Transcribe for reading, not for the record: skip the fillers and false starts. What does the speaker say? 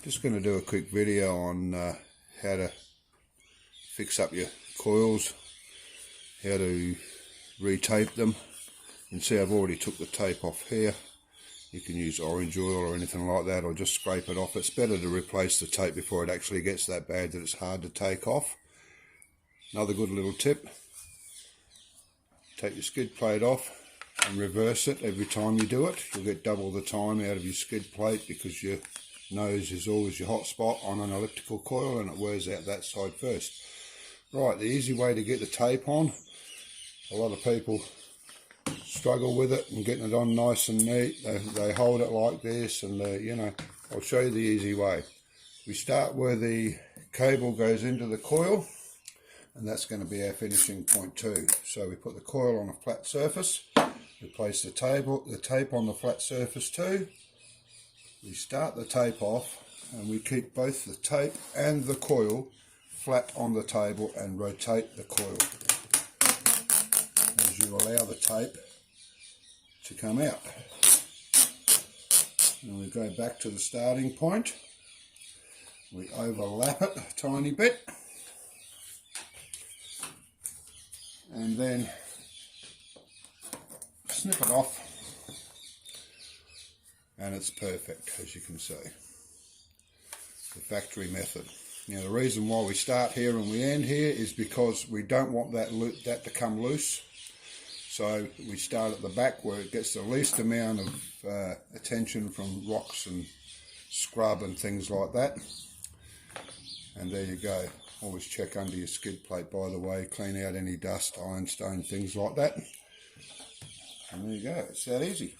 Just going to do a quick video on how to fix up your coils, how to retape them. You can see I've already took the tape off here. You can use orange oil or anything like that, or just scrape it off. It's better to replace the tape before it actually gets that bad that it's hard to take off. Another good little tip: take your skid plate off and reverse it every time you do it. You'll get double the time out of your skid plate, because your nose is always your hot spot on an elliptical coil and it wears out that side first. Right, the easy way to get the tape on, a lot of people struggle with it and getting it on nice and neat. They hold it like this, and I'll show you the easy way. We start where the cable goes into the coil, and that's going to be our finishing point too. So we put the coil on a flat surface, we place the tape on the flat surface too. We start the tape off and we keep both the tape and the coil flat on the table and rotate the coil as you allow the tape to come out. And we go back to the starting point. We overlap it a tiny bit and then snip it off, and it's perfect, as you can see. The factory method. Now, the reason why we start here and we end here is because we don't want that to come loose. So we start at the back where it gets the least amount of attention from rocks and scrub and things like that. And there you go. Always check under your skid plate, by the way. Clean out any dust, ironstone, things like that. And there you go. It's that easy.